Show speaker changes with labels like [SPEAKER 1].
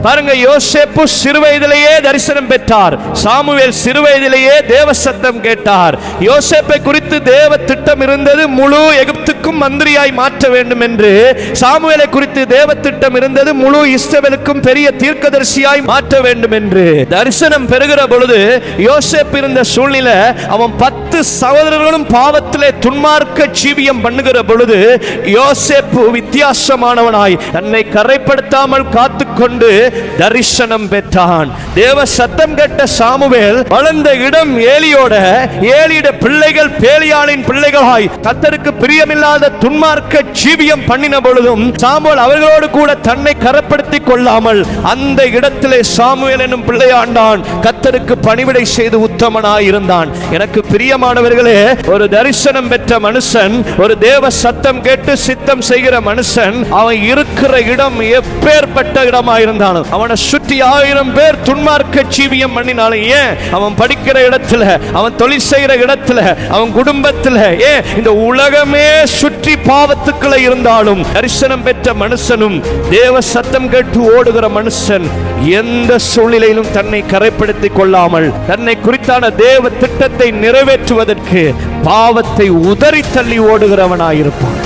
[SPEAKER 1] பாருங்க, யோசேப்பு சிறுவயதிலேயே தரிசனம் பெற்றார். சாமுவேல் சிறுவயதிலேயே தேவ சத்தம் கேட்டார். யோசேப்பை குறித்து தேவ திட்டம் இருந்தது, முழு எகிப்துக்கும் மந்திரியாய் மாற்ற வேண்டும் என்று. சாமுவேலை குறித்து தேவ திட்டம் இருந்தது, முழு இஸ்ரவேலுக்கும் பெரிய தீர்க்கதரிசியாய் மாற்ற வேண்டும் என்று. தரிசனம் பெறுகிற பொழுது யோசேப்பு இருந்த சூழ்நிலை, அவன் 10 சகோதரர்களும் பாவத்திலே துன்மார்க்க ஜீவியம் பண்ணுகிற பொழுது யோசேப்பு வித்தியாசமானவனாய் தன்னை கரைப்படுத்தாமல் காத்துக்கொண்டு தரிசனம் பெற்றான். தேவ சத்தம் கேட்ட சாமுவேல் வளர்ந்த இடம் ஏலியோட, ஏலியுடைய பிள்ளைகள் பேலியாளின் பிள்ளைகளாய் கர்த்தருக்கு பிரியமில்லாத துன்மார்க்க ஜீவியம் பண்ணின பொழுதும் சாமுவேல் அவர்களோடு கூட தன்னை கரைப்படுத்திக் கொள்ளாமல் அந்த இடத்திலே சாமுவேல் என்னும் பிள்ளையாண்டான், கர்த்தருக்கு பணிவிடை செய்து உத்தமனாய் இருந்தான். எனக்கு பிரியமானவர்களே, ஒரு தரிசனம் பெற்ற மனுஷன், ஒரு தேவ சத்தம் கேட்டு சித்தம் செய்கிற மனுஷன், அவன் இருக்கிற இடம் எப்பேற்பட்ட இடமா இருந்தாலும், அவனை சுற்றி 1000 பேர் துன்மார்க்க ஜீவியம் பண்ணினாலும், ஏன் அவன் படிக்கிற இடத்துல, அவன் தொழில் செய்கிற இடத்துல, அவன் குடும்பத்துல, ஏன் இந்த உலகமே சுற்றி பாவத்துக்குள்ள இருந்தாலும், தரிசனம் பெற்ற மனுஷனும் தேவ சத்தம் கேட்டு ஓடுகிற மனுஷன் எந்த சூழ்நிலையிலும் தன்னை கரைப்படுத்திக் கொள்ளாமல் தன்னை குறித்தான தேவ திட்டத்தை நிறைவேற்றுவதற்கு பாவத்தை உதறி தள்ளி ஓடுகிறவனாயிருப்பான்.